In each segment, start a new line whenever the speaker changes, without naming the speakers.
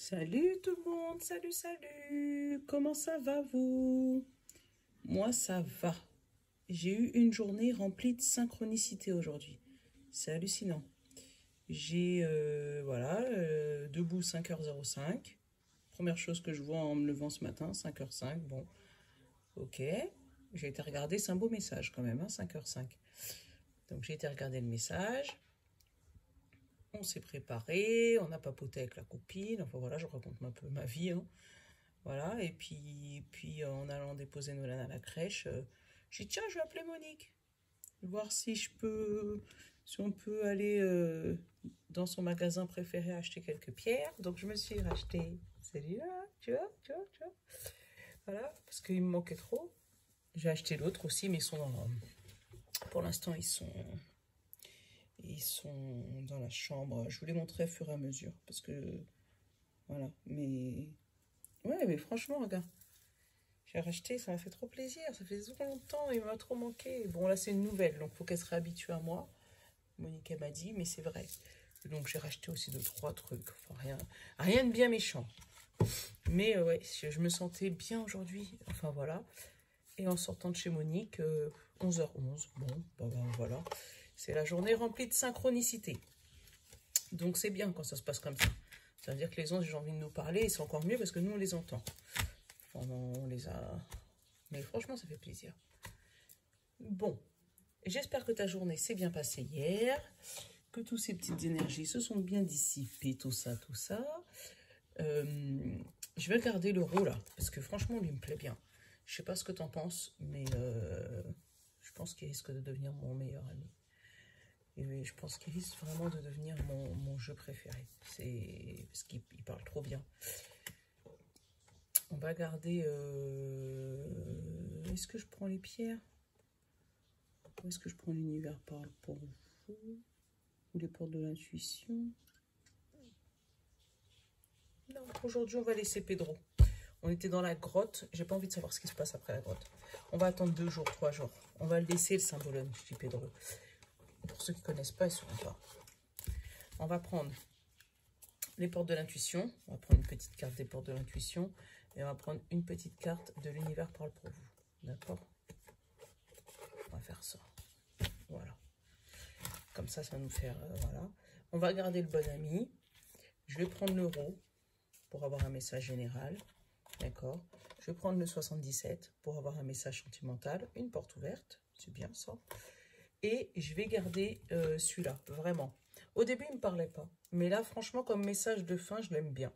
Salut tout le monde, salut, salut. Comment ça va vous? Moi ça va. J'ai eu une journée remplie de synchronicité aujourd'hui. C'est hallucinant. J'ai, debout 5h05. Première chose que je vois en me levant ce matin, 5h05. Bon, ok. J'ai été regarder, c'est un beau message quand même, hein, 5h05. Donc j'ai été regarder le message. On s'est préparé, on a papoté avec la copine. Enfin voilà, je raconte un peu ma vie, hein. Voilà, et puis en allant déposer Nolan à la crèche, j'ai dit tiens, je vais appeler Monique, voir si on peut aller dans son magasin préféré acheter quelques pierres. Donc je me suis racheté celui-là, tu vois. Voilà, parce qu'il me manquait trop. J'ai acheté l'autre aussi, mais pour l'instant ils sont dans la chambre. Je vous les montrerai au fur et à mesure, parce que voilà, mais ouais, mais franchement, regarde. J'ai racheté, ça m'a fait trop plaisir. Ça fait trop longtemps, il m'a trop manqué. Bon, là, c'est une nouvelle, donc il faut qu'elle se réhabitue à moi. Monique m'a dit, mais c'est vrai. Donc, j'ai racheté aussi 2-3 trucs. Enfin, rien de bien méchant. Mais ouais, je me sentais bien aujourd'hui. Enfin, voilà. Et en sortant de chez Monique, 11h11. Bon, ben, voilà. C'est la journée remplie de synchronicité. Donc, c'est bien quand ça se passe comme ça. Ça veut dire que les anges, j'ai envie de nous parler, et c'est encore mieux parce que nous, on les entend. Enfin, on les a... Mais franchement, ça fait plaisir. Bon, j'espère que ta journée s'est bien passée hier, que toutes ces petites énergies se sont bien dissipées, tout ça. Je vais garder l'euro là, parce que franchement, lui me plaît bien. Je sais pas ce que tu en penses, mais je pense qu'il risque de devenir mon meilleur ami. Et je pense qu'il risque vraiment de devenir mon jeu préféré. C'est parce qu'il parle trop bien. On va garder... Est-ce que je prends les pierres? Ou est-ce que je prends l'univers parle pour vous? Ou les portes de l'intuition? Non, aujourd'hui, on va laisser Pedro. On était dans la grotte. J'ai pas envie de savoir ce qui se passe après la grotte. On va attendre 2 jours, 3 jours. On va le laisser, le symbolone, je dis Pedro. Pour ceux qui connaissent pas, ils ne sauront pas. On va prendre les portes de l'intuition. On va prendre une petite carte des portes de l'intuition. Et on va prendre une petite carte de l'univers parle pour vous. D'accord? On va faire ça. Voilà. Comme ça va nous faire... voilà. On va garder le bon ami. Je vais prendre l'euro pour avoir un message général. D'accord? Je vais prendre le 77 pour avoir un message sentimental. Une porte ouverte. C'est bien ça. Et je vais garder celui-là. Vraiment. Au début, il ne me parlait pas. Mais là, franchement, comme message de fin, je l'aime bien.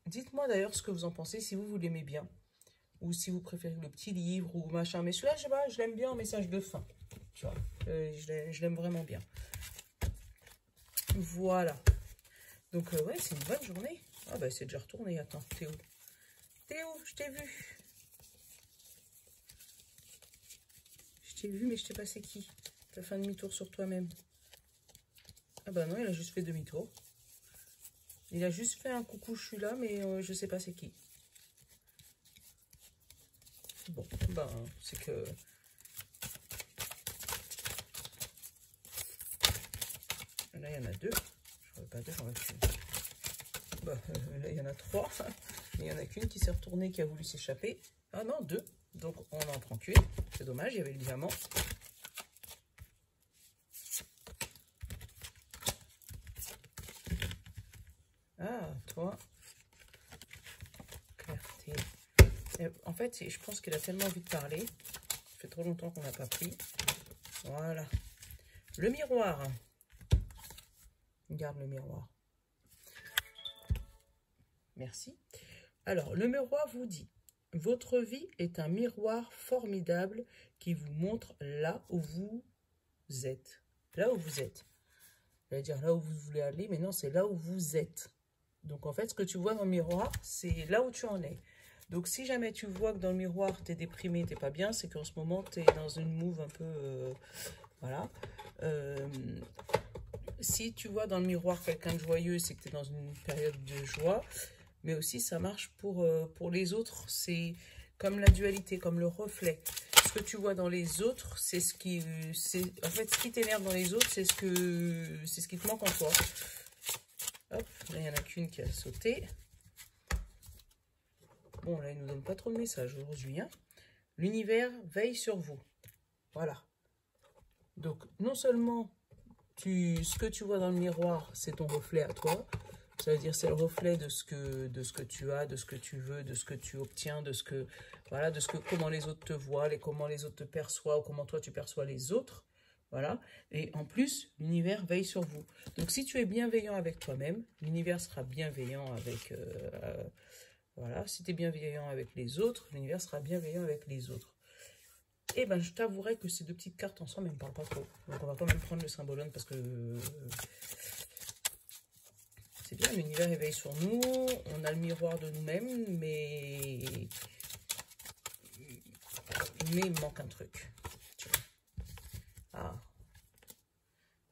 Dites-moi d'ailleurs ce que vous en pensez, si vous l'aimez bien. Ou si vous préférez le petit livre ou machin. Mais celui-là, je sais pas, je l'aime bien en message de fin. Tu vois, je l'aime vraiment bien. Voilà. Donc, ouais, c'est une bonne journée. Ah, bah, c'est déjà retourné. Attends, t'es où? T'es où? Je t'ai vu. Je t'ai vu, mais je t'ai passé qui? T'as fait un demi-tour sur toi-même. Ah, bah non, il a juste fait demi-tour. Il a juste fait un coucou, je suis là, mais je sais pas c'est qui. Bon, ben, c'est que... Là, il y en a 2. Je ne pas 2, j'en ai qu'une. Bah, là, il y en a 3. Mais il y en a qu'une qui s'est retournée, qui a voulu s'échapper. Ah non, 2. Donc, on en prend qu'une. C'est dommage, il y avait le diamant. Ah, toi. Clarté. En fait, je pense qu'il a tellement envie de parler. Ça fait trop longtemps qu'on n'a pas pris. Voilà. Le miroir. Garde le miroir. Merci. Alors, le miroir vous dit, votre vie est un miroir formidable qui vous montre là où vous êtes. Là où vous êtes. J'allais dire là où vous voulez aller, mais non, c'est là où vous êtes. Donc, en fait, ce que tu vois dans le miroir, c'est là où tu en es. Donc, si jamais tu vois que dans le miroir, tu es déprimé, tu n'es pas bien, c'est qu'en ce moment, tu es dans une move un peu... voilà. Si tu vois dans le miroir quelqu'un de joyeux, c'est que tu es dans une période de joie. Mais aussi, ça marche pour les autres. C'est comme la dualité, comme le reflet. Ce que tu vois dans les autres, c'est ce qui... En fait, ce qui t'énerve dans les autres, c'est ce qui te manque en toi. Hop, là, il n'y en a qu'une qui a sauté. Bon, là, il ne nous donne pas trop de messages aujourd'hui. Hein. L'univers veille sur vous. Voilà. Donc, non seulement ce que tu vois dans le miroir, c'est ton reflet à toi. Ça veut dire c'est le reflet de ce que tu as, de ce que tu veux, de ce que tu obtiens, voilà, comment les autres te voient, comment les autres te perçoivent, comment toi tu perçois les autres. Voilà. Et en plus, l'univers veille sur vous. Donc, si tu es bienveillant avec toi-même, l'univers sera bienveillant avec... voilà. Si tu es bienveillant avec les autres, l'univers sera bienveillant avec les autres. Et ben, je t'avouerai que ces deux petites cartes ensemble, elles ne me parlent pas trop. Donc, on va quand même prendre le symbolone parce que... c'est bien, l'univers éveille sur nous, on a le miroir de nous-mêmes, mais il manque un truc. Tu vois. Ah,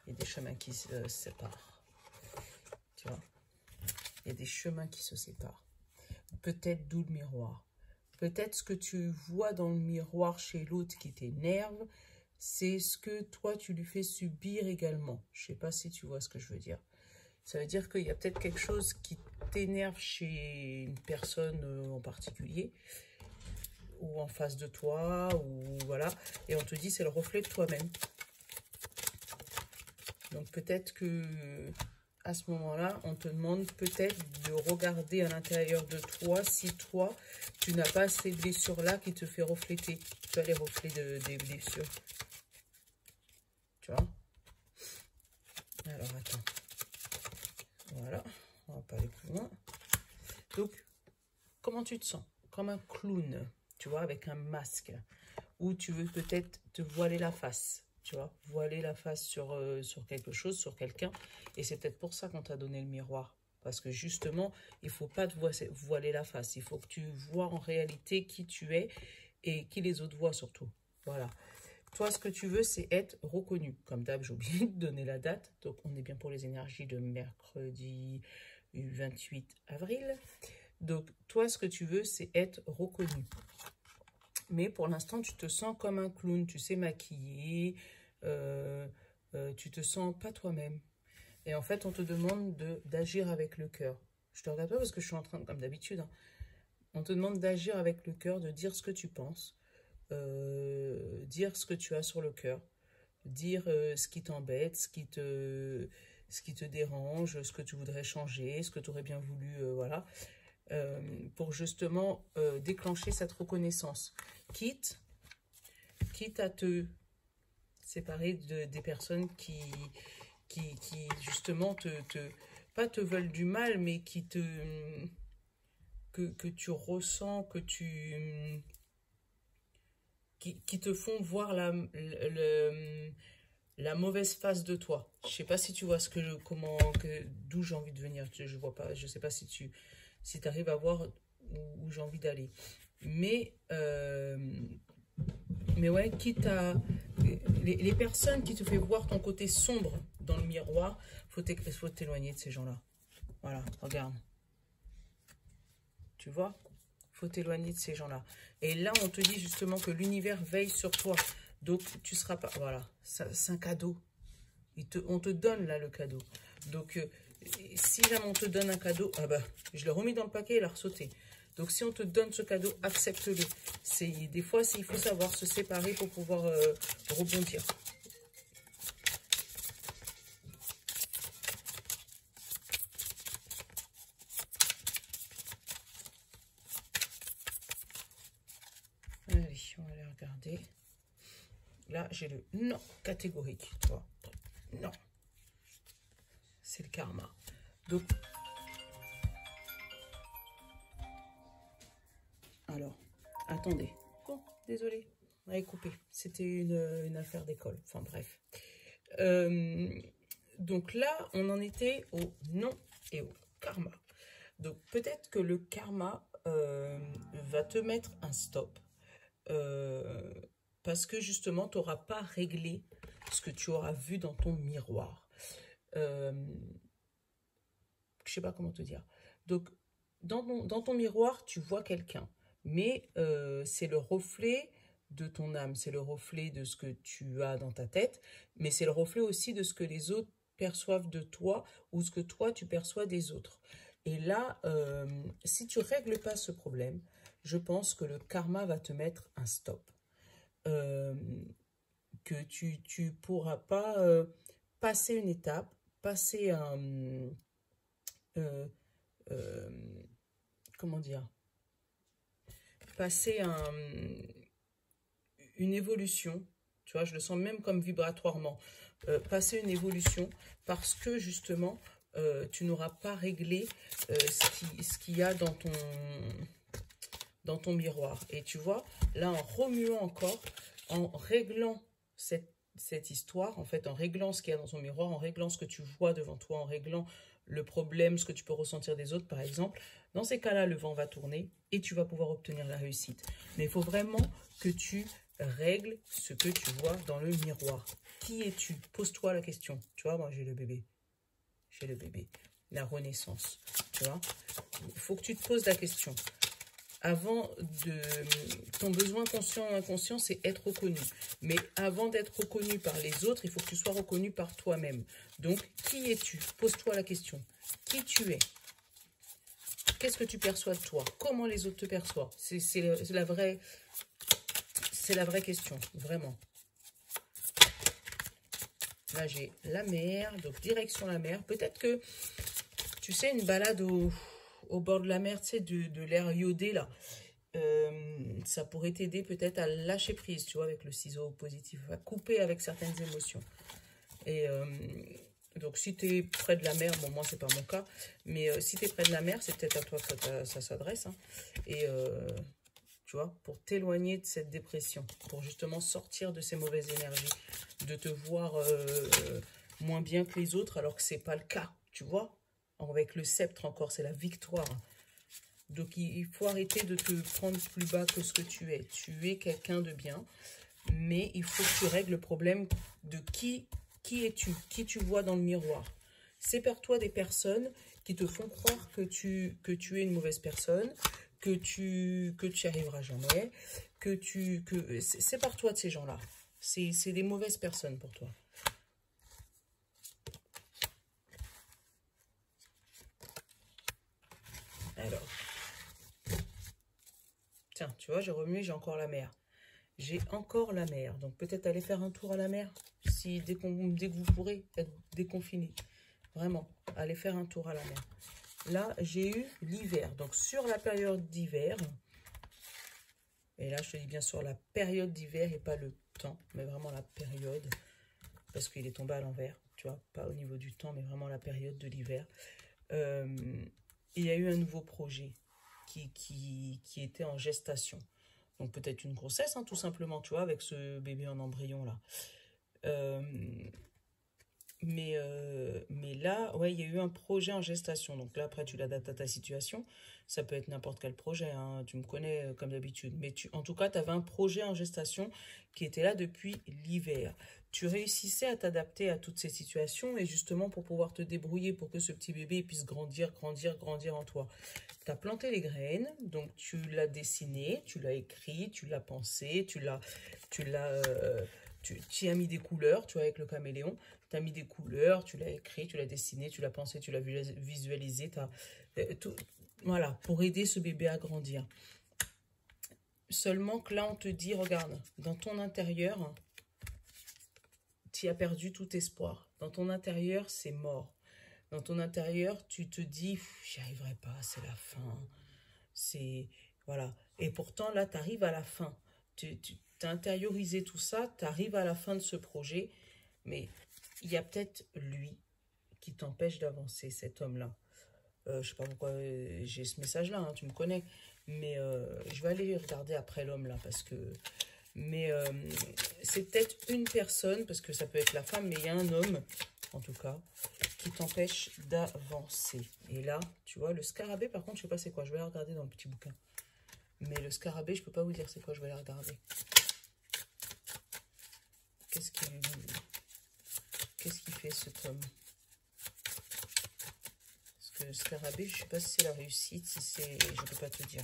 il y a des chemins qui se séparent. Tu vois, il y a des chemins qui se séparent. Peut-être d'où le miroir. Peut-être ce que tu vois dans le miroir chez l'autre qui t'énerve, c'est ce que toi tu lui fais subir également. Je ne sais pas si tu vois ce que je veux dire. Ça veut dire qu'il y a peut-être quelque chose qui t'énerve chez une personne en particulier, ou en face de toi, ou voilà, et on te dit c'est le reflet de toi-même. Donc peut-être que à ce moment-là, on te demande peut-être de regarder à l'intérieur de toi si toi, tu n'as pas ces blessures-là qui te fait refléter. Tu vois, les reflets des blessures. Tu vois? Alors, attends. Voilà, on va pas aller plus loin. Donc, comment tu te sens? Comme un clown, tu vois, avec un masque. Ou tu veux peut-être te voiler la face. Tu vois, voiler la face sur quelque chose, sur quelqu'un. Et c'est peut-être pour ça qu'on t'a donné le miroir. Parce que justement, il ne faut pas te voiler la face. Il faut que tu vois en réalité qui tu es et qui les autres voient surtout. Voilà. Toi, ce que tu veux, c'est être reconnu. Comme d'hab, j'ai oublié de donner la date. Donc, on est bien pour les énergies de mercredi 28 avril. Donc, toi, ce que tu veux, c'est être reconnu. Mais pour l'instant, tu te sens comme un clown. Tu sais maquiller. Tu te sens pas toi-même. Et en fait, on te demande d'agir avec le cœur. Je te regarde pas parce que je suis en train, comme d'habitude, hein, on te demande d'agir avec le cœur, de dire ce que tu penses, dire ce que tu as sur le cœur, dire ce qui t'embête, ce qui te dérange, ce que tu voudrais changer, ce que tu aurais bien voulu, voilà, pour justement déclencher cette reconnaissance. Quitte à te séparer des personnes qui justement pas te veulent du mal, mais que tu ressens, qui te font voir la mauvaise face de toi. Je sais pas si tu vois d'où j'ai envie de venir. Je vois pas, je sais pas si arrives à voir où j'ai envie d'aller. Mais ouais, quitte à les personnes qui te font voir ton côté sombre dans le miroir, faut t'éloigner de ces gens-là. Voilà, regarde. Tu vois? Faut t'éloigner de ces gens-là. Et là, on te dit justement que l'univers veille sur toi. Donc, tu seras pas... Voilà, c'est un cadeau. On te donne là le cadeau. Donc, si jamais on te donne un cadeau, ah bah, je l'ai remis dans le paquet et il a ressauté. Donc, si on te donne ce cadeau, accepte-le. Des fois, il faut savoir se séparer pour pouvoir rebondir. Allez, on va aller regarder. Là, j'ai le non catégorique, tu vois. Non. C'est le karma. Donc, alors, attendez. Bon, désolé. On avait coupé. C'était une affaire d'école. Enfin, bref. Donc là, on en était au non et au karma. Donc, peut-être que le karma va te mettre un stop. Parce que justement, tu n'auras pas réglé ce que tu auras vu dans ton miroir. Je sais pas comment te dire. Donc, dans ton miroir, tu vois quelqu'un. Mais c'est le reflet de ton âme. C'est le reflet de ce que tu as dans ta tête. Mais c'est le reflet aussi de ce que les autres perçoivent de toi ou ce que toi, tu perçois des autres. Et là, si tu ne règles pas ce problème, je pense que le karma va te mettre un stop. Que tu ne pourras pas passer une étape, passer un... comment dire, passer une évolution, tu vois, je le sens même comme vibratoirement, passer une évolution parce que justement, tu n'auras pas réglé ce qu'il y a dans ton miroir. Et tu vois, là, en remuant encore, en réglant cette histoire, en fait, en réglant ce qu'il y a dans ton miroir, en réglant ce que tu vois devant toi, en réglant le problème, ce que tu peux ressentir des autres, par exemple, dans ces cas-là, le vent va tourner et tu vas pouvoir obtenir la réussite. Mais il faut vraiment que tu règles ce que tu vois dans le miroir. Qui es-tu? Pose-toi la question. Tu vois, moi, j'ai le bébé. J'ai le bébé. La renaissance. Tu vois, il faut que tu te poses la question. Avant ton besoin conscient ou inconscient, c'est être reconnu. Mais avant d'être reconnu par les autres, il faut que tu sois reconnu par toi-même. Donc, qui es-tu? Pose-toi la question. Qui tu es? Qu'est-ce que tu perçois de toi? Comment les autres te perçoivent? C'est la vraie question, vraiment. Là, j'ai la mer, donc direction la mer. Peut-être que, tu sais, une balade au bord de la mer, tu sais, de l'air iodé, là. Ça pourrait t'aider peut-être à lâcher prise, tu vois, avec le ciseau positif, à couper avec certaines émotions. Et donc, si tu es près de la mer, bon, moi, c'est pas mon cas, mais si tu es près de la mer, c'est peut-être à toi que ça s'adresse. Hein. Et tu vois, pour t'éloigner de cette dépression, pour justement sortir de ces mauvaises énergies, de te voir moins bien que les autres, alors que c'est pas le cas, tu vois. Avec le sceptre encore, c'est la victoire. Donc, il faut arrêter de te prendre plus bas que ce que tu es. Tu es quelqu'un de bien, mais il faut que tu règles le problème de qui es-tu, qui tu vois dans le miroir. Sépare-toi des personnes qui te font croire que tu es une mauvaise personne, que tu n'y arriveras jamais, sépare-toi de ces gens-là. C'est des mauvaises personnes pour toi. Alors, tiens, tu vois, j'ai remué, j'ai encore la mer. J'ai encore la mer. Donc, peut-être aller faire un tour à la mer, dès que vous pourrez être déconfiné. Vraiment, aller faire un tour à la mer. Là, j'ai eu l'hiver. Donc, sur la période d'hiver, et là, je te dis bien sur la période d'hiver et pas le temps, mais vraiment la période, parce qu'il est tombé à l'envers, tu vois, pas au niveau du temps, mais vraiment la période de l'hiver. Il y a eu un nouveau projet qui était en gestation. Donc, peut-être une grossesse, hein, tout simplement, tu vois, avec ce bébé en embryon, là. Mais là, ouais, il y a eu un projet en gestation. Donc là, après, tu l'adaptes à ta situation. Ça peut être n'importe quel projet, hein. Tu me connais comme d'habitude. Mais en tout cas, tu avais un projet en gestation qui était là depuis l'hiver. Tu réussissais à t'adapter à toutes ces situations et justement pour pouvoir te débrouiller pour que ce petit bébé puisse grandir, grandir, grandir en toi. Tu as planté les graines, donc tu l'as dessiné, tu l'as écrit, tu l'as pensé, tu y as mis des couleurs, tu vois, avec le caméléon. Tu as mis des couleurs, tu l'as écrit, tu l'as dessiné, tu l'as pensé, tu l'as visualisé. Voilà, pour aider ce bébé à grandir. Seulement que là, on te dit, regarde, dans ton intérieur, tu as perdu tout espoir. Dans ton intérieur, c'est mort. Dans ton intérieur, tu te dis, j'y arriverai pas, c'est la fin. Voilà. Et pourtant, là, tu arrives à la fin. Tu as intériorisé tout ça, tu arrives à la fin de ce projet, mais il y a peut-être lui qui t'empêche d'avancer, cet homme-là. Je sais pas pourquoi j'ai ce message-là, hein, tu me connais. Mais je vais aller regarder après l'homme, là, parce que... Mais c'est peut-être une personne, parce que ça peut être la femme, mais il y a un homme, en tout cas, qui t'empêche d'avancer. Et là, tu vois, le scarabée, par contre, je sais pas c'est quoi. Je vais aller regarder dans le petit bouquin. Mais le scarabée, je peux pas vous dire c'est quoi, je vais aller regarder. Qu'est-ce qu'il fait, cet homme? Parce que le scarabée, je sais pas si c'est la réussite, si c'est... Je peux pas te dire.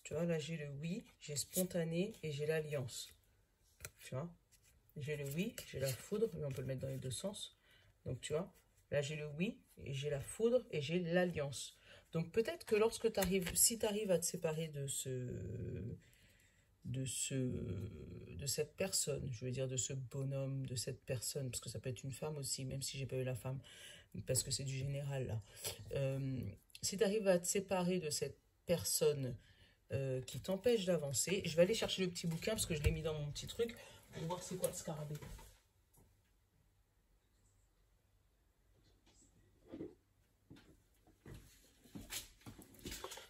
Tu vois, là, j'ai le oui, j'ai spontané et j'ai l'alliance. Tu vois? j'ai le oui, j'ai la foudre, mais on peut le mettre dans les deux sens. Donc, tu vois, là, j'ai le oui, et j'ai la foudre, et j'ai l'alliance. Donc, peut-être que lorsque tu arrives, si tu arrives à te séparer de cette personne, je veux dire de ce bonhomme, de cette personne, parce que ça peut être une femme aussi, même si j'ai pas eu la femme, parce que c'est du général, là. Si tu arrives à te séparer de cette personne qui t'empêche d'avancer, je vais aller chercher le petit bouquin, parce que je l'ai mis dans mon petit truc, pour voir c'est quoi le scarabée.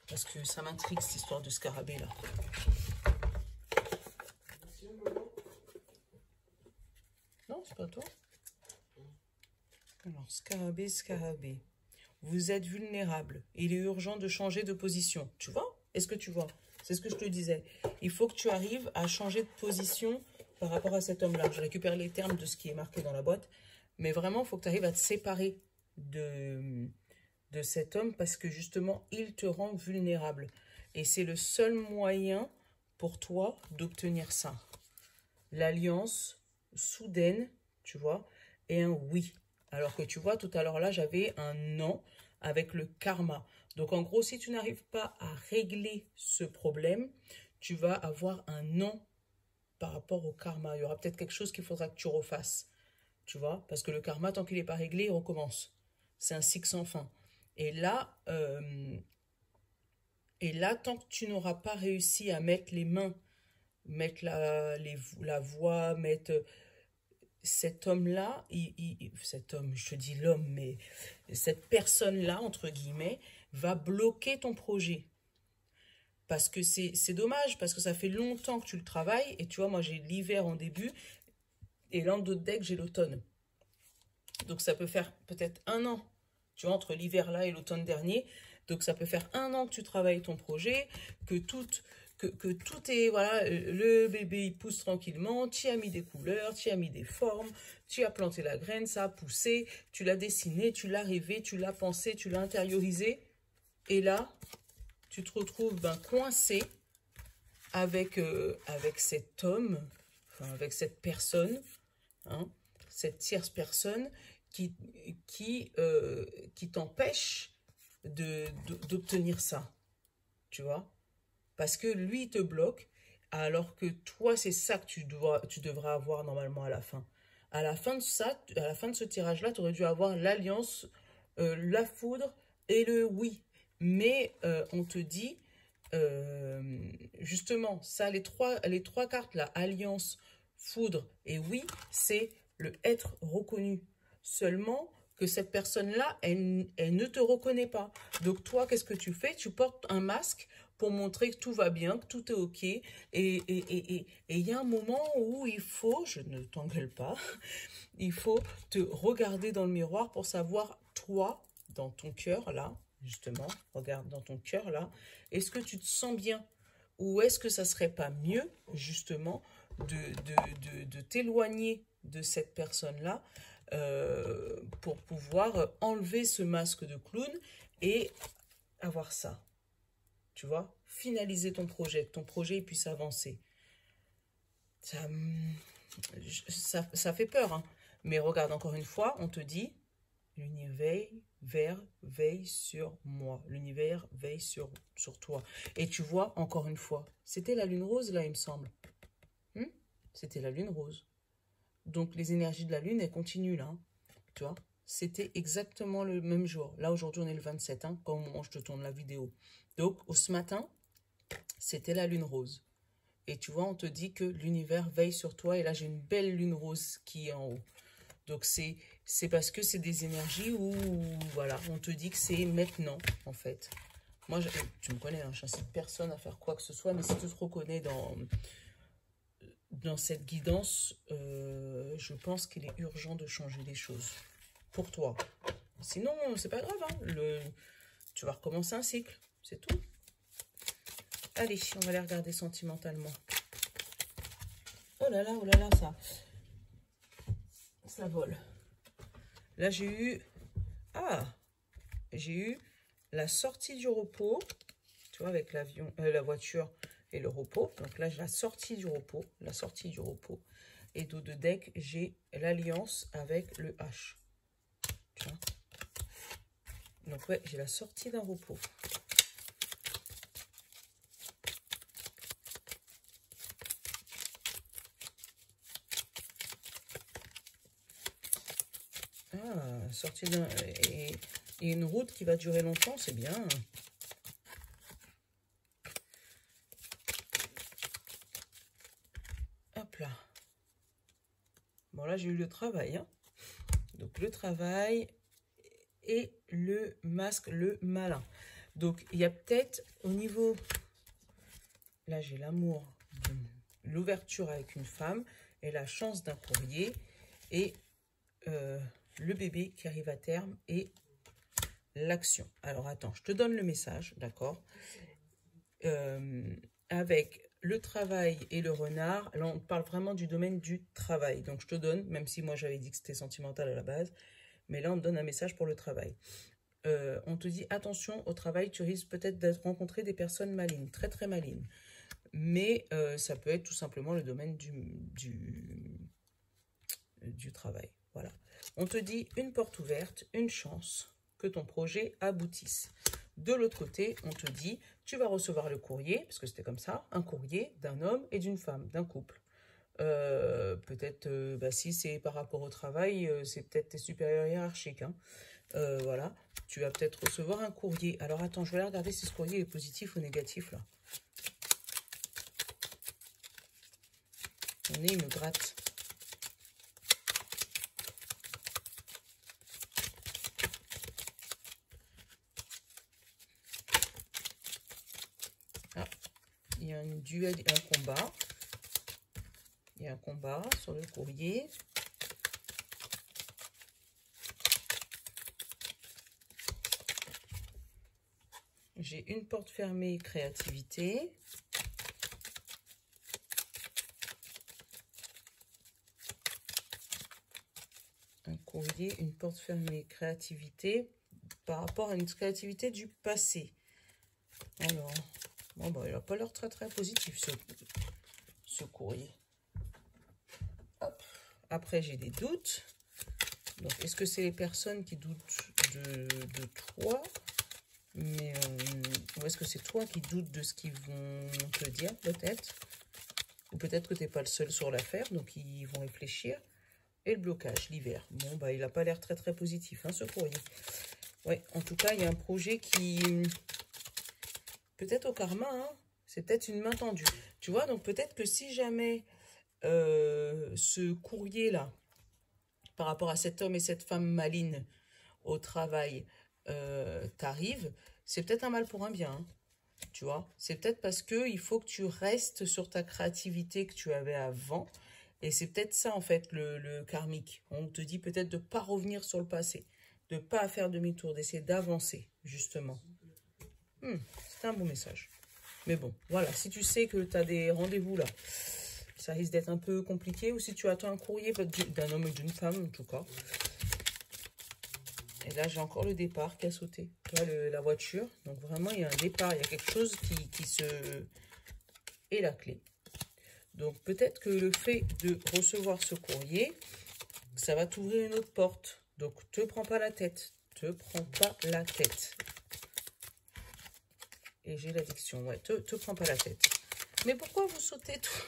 Parce que ça m'intrigue cette histoire de scarabée là. Non, c'est pas toi. Alors, scarabée, scarabée. Vous êtes vulnérable. Il est urgent de changer de position. Tu vois? Est-ce que tu vois? C'est ce que je te disais. Il faut que tu arrives à changer de position par rapport à cet homme-là. Je récupère les termes de ce qui est marqué dans la boîte. Mais vraiment, il faut que tu arrives à te séparer de cet homme parce que justement, il te rend vulnérable. Et c'est le seul moyen pour toi d'obtenir ça. L'alliance soudaine, tu vois, et un oui. Alors que tu vois, tout à l'heure là, j'avais un non avec le karma. Donc en gros, si tu n'arrives pas à régler ce problème, tu vas avoir un non par rapport au karma. Il y aura peut-être quelque chose qu'il faudra que tu refasses, tu vois, parce que le karma, tant qu'il n'est pas réglé, il recommence. C'est un cycle sans fin. Et là, tant que tu n'auras pas réussi à mettre les mains, mettre la voix, mettre cet homme-là, cet homme, je te dis l'homme, mais cette personne-là, entre guillemets, va bloquer ton projet. Parce que c'est dommage, parce que ça fait longtemps que tu le travailles, et tu vois, moi j'ai l'hiver en début, et là, en d'autres decks, j'ai l'automne. Donc ça peut faire peut-être un an, tu vois, entre l'hiver là et l'automne dernier. Donc ça peut faire un an que tu travailles ton projet, que tout est, voilà, le bébé il pousse tranquillement, tu as mis des couleurs, tu as mis des formes, tu as planté la graine, ça a poussé, tu l'as dessiné, tu l'as rêvé, tu l'as pensé, tu l'as intériorisé. Et là, tu te retrouves coincé avec cet homme, enfin, avec cette personne, hein, cette tierce personne qui t'empêche d'obtenir ça, tu vois, parce que lui il te bloque, alors que toi c'est ça que tu devras avoir normalement à la fin. À la fin de ça, à la fin de ce tirage-là, tu aurais dû avoir l'alliance, la foudre et le oui. Mais on te dit, justement, ça, les trois cartes là, alliance, foudre et oui, c'est le être reconnu. Seulement que cette personne-là, elle ne te reconnaît pas. Donc toi, qu'est-ce que tu fais? Tu portes un masque pour montrer que tout va bien, que tout est OK. Et il y a un moment où il faut, je ne t'engueule pas, il faut te regarder dans le miroir pour savoir, toi, dans ton cœur, là, justement, regarde dans ton cœur, là, est-ce que tu te sens bien? Ou est-ce que ça serait pas mieux, justement, de t'éloigner de cette personne-là pour pouvoir enlever ce masque de clown et avoir ça, tu vois, finaliser ton projet, que ton projet puisse avancer. Ça fait peur, hein. Mais regarde, encore une fois, on te dit, l'univers veille sur moi, l'univers veille sur toi. Et tu vois, encore une fois, c'était la lune rose, là, il me semble. C'était la lune rose. Donc, les énergies de la lune, elles continuent, là. Hein. Tu vois, c'était exactement le même jour. Là, aujourd'hui, on est le 27, hein, quand au moment où je te tourne la vidéo. Donc, ce matin, c'était la lune rose. Et tu vois, on te dit que l'univers veille sur toi. Et là, j'ai une belle lune rose qui est en haut. Donc, c'est parce que c'est des énergies où, voilà, on te dit que c'est maintenant, en fait. Moi, tu me connais, hein, je n'incite personne à faire quoi que ce soit. Mais si tu te reconnais dans cette guidance, je pense qu'il est urgent de changer les choses pour toi. Sinon, c'est pas grave. Hein, tu vas recommencer un cycle, c'est tout. Allez, on va les regarder sentimentalement. Oh là là, ça vole. Là, j'ai eu... Ah, j'ai eu la sortie du repos, tu vois, avec l'avion, la voiture et le repos. Donc là, j'ai la sortie du repos, Et dos de deck, j'ai l'alliance avec le H. Tu vois? Donc ouais, j'ai la sortie d'un repos. Ah, sortie d'un... Et une route qui va durer longtemps, c'est bien. Hop là. Bon, là, j'ai eu le travail. Hein. Donc, le travail et le masque, le malin. Donc, il y a peut-être au niveau... Là, j'ai l'amour, l'ouverture avec une femme et la chance d'un courrier et le bébé qui arrive à terme et l'action. Alors, attends, je te donne le message, d'accord? Avec le travail et le renard, là, on parle vraiment du domaine du travail. Donc, je te donne, même si moi, j'avais dit que c'était sentimental à la base, mais là, on te donne un message pour le travail. On te dit, attention, au travail, tu risques peut-être d'être rencontré des personnes malignes, très, très malignes. Mais ça peut être tout simplement le domaine du travail. Voilà. On te dit une porte ouverte, une chance que ton projet aboutisse. De l'autre côté, on te dit, tu vas recevoir le courrier, parce que c'était comme ça, un courrier d'un homme et d'une femme, d'un couple. Peut-être, si c'est par rapport au travail, c'est peut-être tes supérieurs hiérarchiques. Hein. Voilà, tu vas peut-être recevoir un courrier. Alors attends, je vais regarder si ce courrier est positif ou négatif là. Mon nez, il me gratte. Ah, il y a une duel, un combat. Il y a un combat sur le courrier. J'ai une porte fermée, créativité. Un courrier, une porte fermée, créativité, par rapport à une créativité du passé. Alors, bon, bah, il n'a pas l'air très très positif ce courrier. Hop. Après, j'ai des doutes. Donc, est-ce que c'est les personnes qui doutent de toi? Mais ou est-ce que c'est toi qui doutes de ce qu'ils vont te dire, peut-être? Ou peut-être que tu n'es pas le seul sur l'affaire, donc ils vont réfléchir. Et le blocage, l'hiver. Bon, bah, il n'a pas l'air très, très positif, hein, ce courrier. Ouais, en tout cas, il y a un projet qui... Peut-être au karma, hein, c'est peut-être une main tendue. Tu vois, donc peut-être que si jamais ce courrier-là, par rapport à cet homme et cette femme maligne au travail, t'arrive, c'est peut-être un mal pour un bien, hein, tu vois. C'est peut-être parce qu'il faut que tu restes sur ta créativité que tu avais avant. Et c'est peut-être ça, en fait, le karmique. On te dit peut-être de ne pas revenir sur le passé, de ne pas faire demi-tour, d'essayer d'avancer, justement. C'est un bon message. Mais bon, voilà, si tu sais que tu as des rendez-vous là, ça risque d'être un peu compliqué. Ou si tu attends un courrier d'un homme ou d'une femme, en tout cas. Et là, j'ai encore le départ qui a sauté. Tu vois, la voiture. Donc vraiment, il y a un départ, il y a quelque chose qui se... Et la clé. Donc, peut-être que le fait de recevoir ce courrier, ça va t'ouvrir une autre porte. Donc, te prends pas la tête. Te prends pas la tête. Et j'ai l'addiction. Ouais, te prends pas la tête. Mais pourquoi vous sautez tout?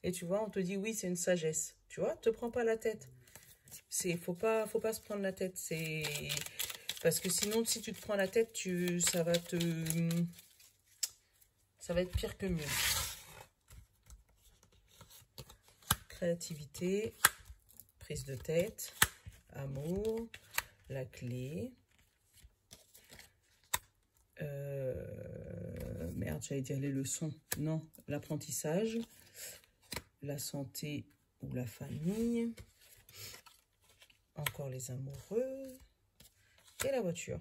Et tu vois, on te dit, oui, c'est une sagesse. Tu vois, te prends pas la tête. Faut pas se prendre la tête. C'est... Parce que sinon, si tu te prends la tête, ça va être pire que mieux. Créativité, prise de tête, amour, la clé. Merde, j'allais dire les leçons. Non, l'apprentissage, la santé ou la famille. Encore les amoureux. Et la voiture.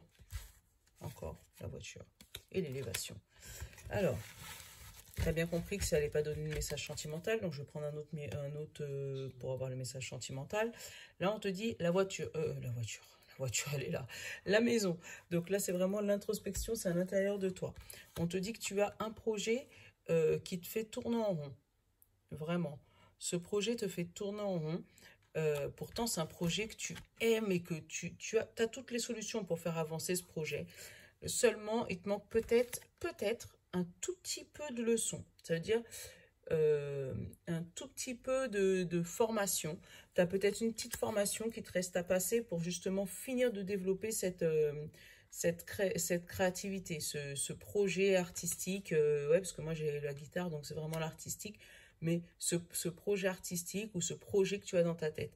Encore la voiture. Et l'élévation. Alors, tu as bien compris que ça n'allait pas donner le message sentimental. Donc, je vais prendre un autre pour avoir le message sentimental. Là, on te dit la voiture. La voiture, elle est là. La maison. Donc là, c'est vraiment l'introspection. C'est à l'intérieur de toi. On te dit que tu as un projet qui te fait tourner en rond. Vraiment. ce projet te fait tourner en rond. Pourtant, c'est un projet que tu aimes et que tu as toutes les solutions pour faire avancer ce projet. Seulement, il te manque peut-être un tout petit peu de leçon. Ça veut dire un tout petit peu de formation. Tu as peut-être une petite formation qui te reste à passer pour justement finir de développer cette créativité, ce projet artistique. Ouais, parce que moi j'ai la guitare, donc c'est vraiment l'artistique. Mais ce projet artistique ou ce projet que tu as dans ta tête.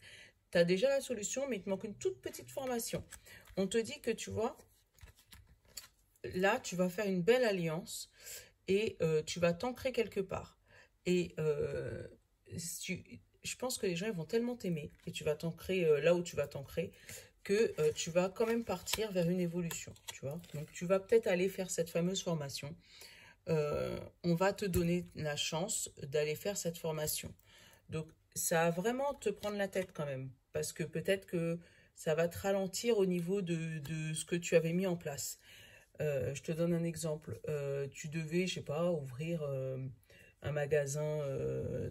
Tu as déjà la solution, mais il te manque une toute petite formation. On te dit que tu vois, là, tu vas faire une belle alliance et tu vas t'ancrer quelque part. Et je pense que les gens ils vont tellement t'aimer et tu vas t'ancrer là où tu vas t'ancrer que tu vas quand même partir vers une évolution, tu vois. Donc, tu vas peut-être aller faire cette fameuse formation. On va te donner la chance d'aller faire cette formation. Donc, ça va vraiment te prendre la tête quand même, parce que peut-être que ça va te ralentir au niveau de ce que tu avais mis en place. Je te donne un exemple. Tu devais, je sais pas, ouvrir un magasin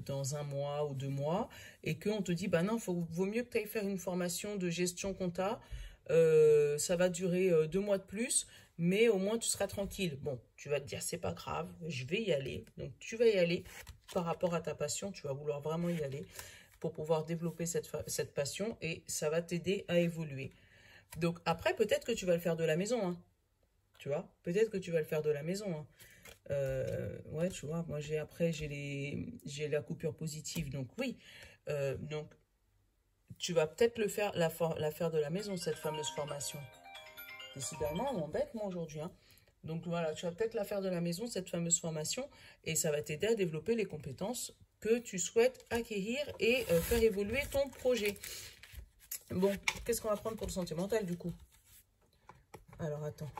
dans 1 mois ou 2 mois et qu'on te dit, bah non, vaut mieux que tu ailles faire une formation de gestion compta. Ça va durer 2 mois de plus, mais au moins tu seras tranquille. Bon, tu vas te dire, c'est pas grave, je vais y aller. Donc tu vas y aller par rapport à ta passion, tu vas vouloir vraiment y aller pour pouvoir développer cette passion et ça va t'aider à évoluer. Donc après, peut-être que tu vas le faire de la maison, hein. Tu vois, peut-être que tu vas le faire de la maison, hein. Ouais, tu vois, moi j'ai la coupure positive, donc oui. Donc tu vas peut-être la faire de la maison, cette fameuse formation. Décidément, on m'embête moi aujourd'hui, hein. Donc voilà, tu vas peut-être la faire de la maison, cette fameuse formation, et ça va t'aider à développer les compétences que tu souhaites acquérir et faire évoluer ton projet. Bon, qu'est-ce qu'on va prendre pour le sentimental du coup? Alors attends.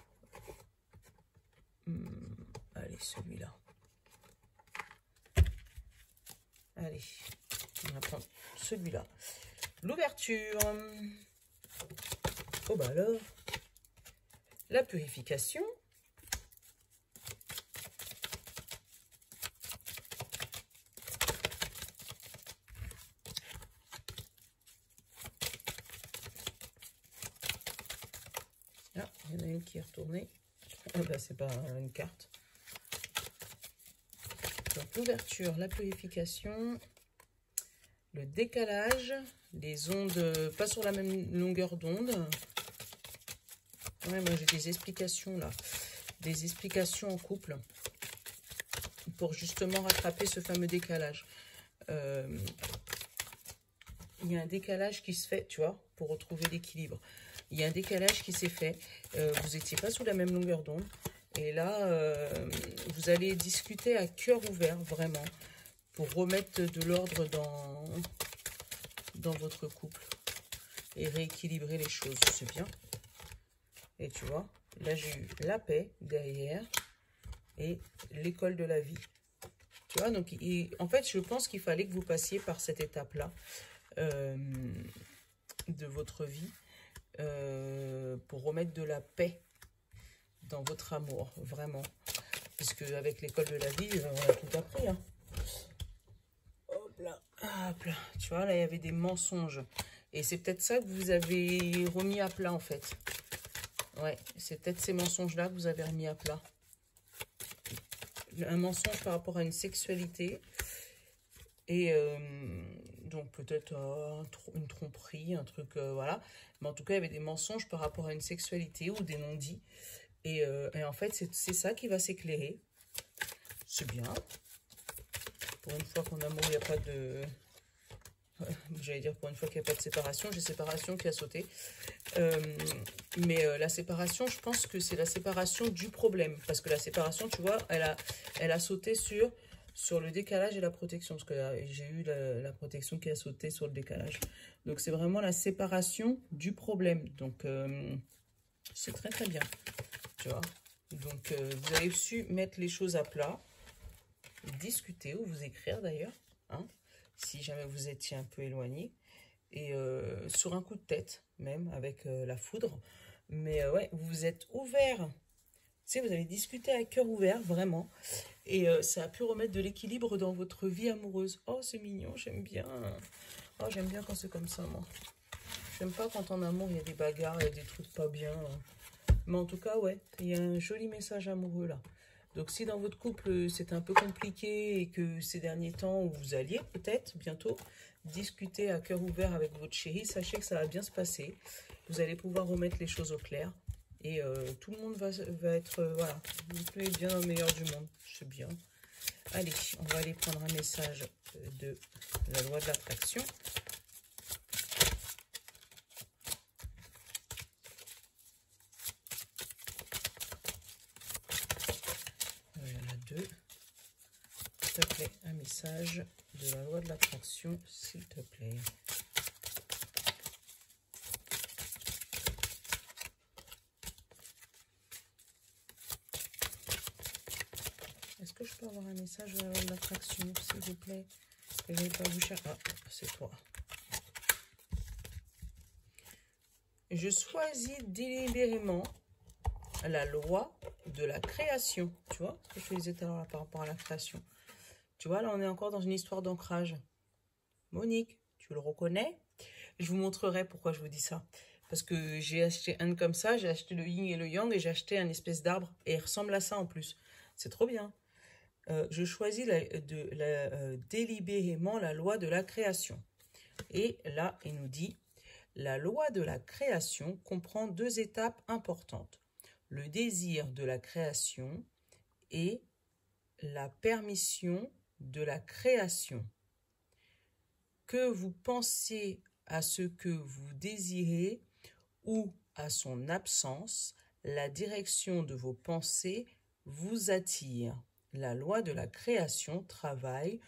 Allez, celui-là. Allez, on va prendre celui-là. L'ouverture. Oh bah alors. La purification. Ah, il y en a une qui est retournée. Ah bah c'est pas une carte. Donc l'ouverture, la purification, le décalage, les ondes pas sur la même longueur d'onde. Ouais, moi j'ai des explications là, des explications en couple pour justement rattraper ce fameux décalage. Il y a un décalage qui se fait, tu vois, pour retrouver l'équilibre. Il y a un décalage qui s'est fait. Vous n'étiez pas sous la même longueur d'onde. Et là, vous allez discuter à cœur ouvert, vraiment, pour remettre de l'ordre dans votre couple et rééquilibrer les choses. C'est bien. Et tu vois, là, j'ai eu la paix derrière et l'école de la vie. Tu vois, donc, en fait, je pense qu'il fallait que vous passiez par cette étape-là de votre vie pour remettre de la paix dans votre amour, vraiment. Puisque avec l'école de la vie, on a tout appris, hein. Hop là, hop là. Tu vois, là, il y avait des mensonges. Et c'est peut-être ça que vous avez remis à plat, en fait. Ouais, c'est peut-être ces mensonges-là que vous avez remis à plat. Un mensonge par rapport à une sexualité. Et donc peut-être une tromperie, un truc, voilà. Mais en tout cas, il y avait des mensonges par rapport à une sexualité ou des non-dits. Et en fait, c'est ça qui va s'éclairer. C'est bien. Pour une fois qu'en amour, il n'y a pas de... J'allais dire pour une fois qu'il n'y a pas de séparation. J'ai séparation qui a sauté. Mais la séparation, je pense que c'est la séparation du problème. Parce que la séparation, tu vois, elle a sauté sur le décalage et la protection. Parce que j'ai eu la protection qui a sauté sur le décalage. Donc, c'est vraiment la séparation du problème. Donc, c'est très, très bien. Tu vois. Donc, vous avez su mettre les choses à plat. Discuter ou vous écrire d'ailleurs. Hein, si jamais vous étiez un peu éloigné. Et sur un coup de tête, même, avec la foudre. Mais ouais, vous vous êtes ouvert sais, vous avez discuté à cœur ouvert, vraiment. Et ça a pu remettre de l'équilibre dans votre vie amoureuse. Oh, c'est mignon, j'aime bien. Oh, j'aime bien quand c'est comme ça, moi. J'aime pas quand en amour, il y a des bagarres, il y a des trucs pas bien. Mais en tout cas, ouais, il y a un joli message amoureux, là. Donc, si dans votre couple, c'est un peu compliqué et que ces derniers temps, vous alliez peut-être bientôt discuter à cœur ouvert avec votre chéri, sachez que ça va bien se passer. Vous allez pouvoir remettre les choses au clair. Et tout le monde va être, voilà, vous êtes bien dans le meilleur du monde. C'est bien. Allez, on va aller prendre un message de la loi de l'attraction. Il y en a deux. S'il te plaît, un message de la loi de l'attraction, s'il te plaît. Est-ce que je peux avoir un message de la loi de l'attraction, s'il vous plaît? Je ne vais pas vous chercher. Ah, c'est toi. Je choisis délibérément la loi de la création. Tu vois ce que je te disais tout à l'heure par rapport à la création. Tu vois, là, on est encore dans une histoire d'ancrage. Monique, tu le reconnais? Je vous montrerai pourquoi je vous dis ça. Parce que j'ai acheté un comme ça, j'ai acheté le yin et le yang et j'ai acheté un espèce d'arbre. Et il ressemble à ça en plus. C'est trop bien. Je choisis délibérément la loi de la création. Et là, il nous dit, la loi de la création comprend deux étapes importantes. Le désir de la création et la permission de la création. Que vous pensiez à ce que vous désirez ou à son absence, la direction de vos pensées vous attire. La loi de la création travaille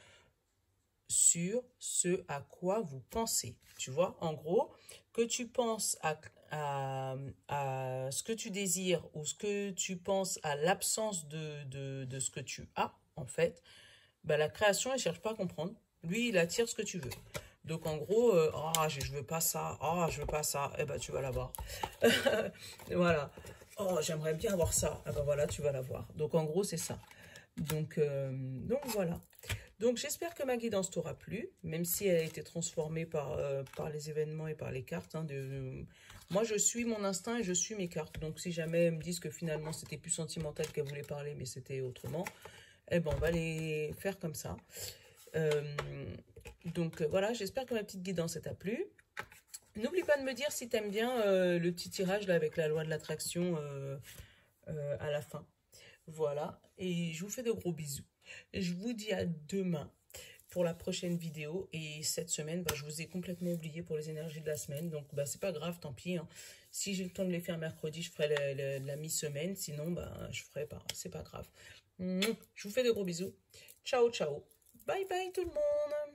sur ce à quoi vous pensez. Tu vois, en gros, que tu penses à ce que tu désires ou ce que tu penses à l'absence de ce que tu as, en fait, bah, la création, elle ne cherche pas à comprendre. Lui, il attire ce que tu veux. Donc, en gros, je veux pas ça, je veux pas ça, eh ben, tu vas l'avoir. Voilà. Oh, j'aimerais bien avoir ça. Eh ben, voilà, tu vas l'avoir. Donc, en gros, c'est ça. Donc voilà. Donc, j'espère que ma guidance t'aura plu, même si elle a été transformée par les événements et par les cartes. Hein, moi, je suis mon instinct et je suis mes cartes. Donc, si jamais elles me disent que finalement, c'était plus sentimental qu'elle voulait parler, mais c'était autrement, eh ben, on va les faire comme ça. Donc, voilà, j'espère que ma petite guidance t'a plu. N'oublie pas de me dire si tu aimes bien le petit tirage là, avec la loi de l'attraction à la fin. Voilà, et je vous fais de gros bisous. Je vous dis à demain pour la prochaine vidéo. Et cette semaine, je vous ai complètement oublié pour les énergies de la semaine. Donc, c'est pas grave, tant pis. Hein. Si j'ai le temps de les faire mercredi, je ferai la mi-semaine. Sinon, je ferai pas. C'est pas grave. Je vous fais de gros bisous. Ciao, ciao. Bye bye tout le monde.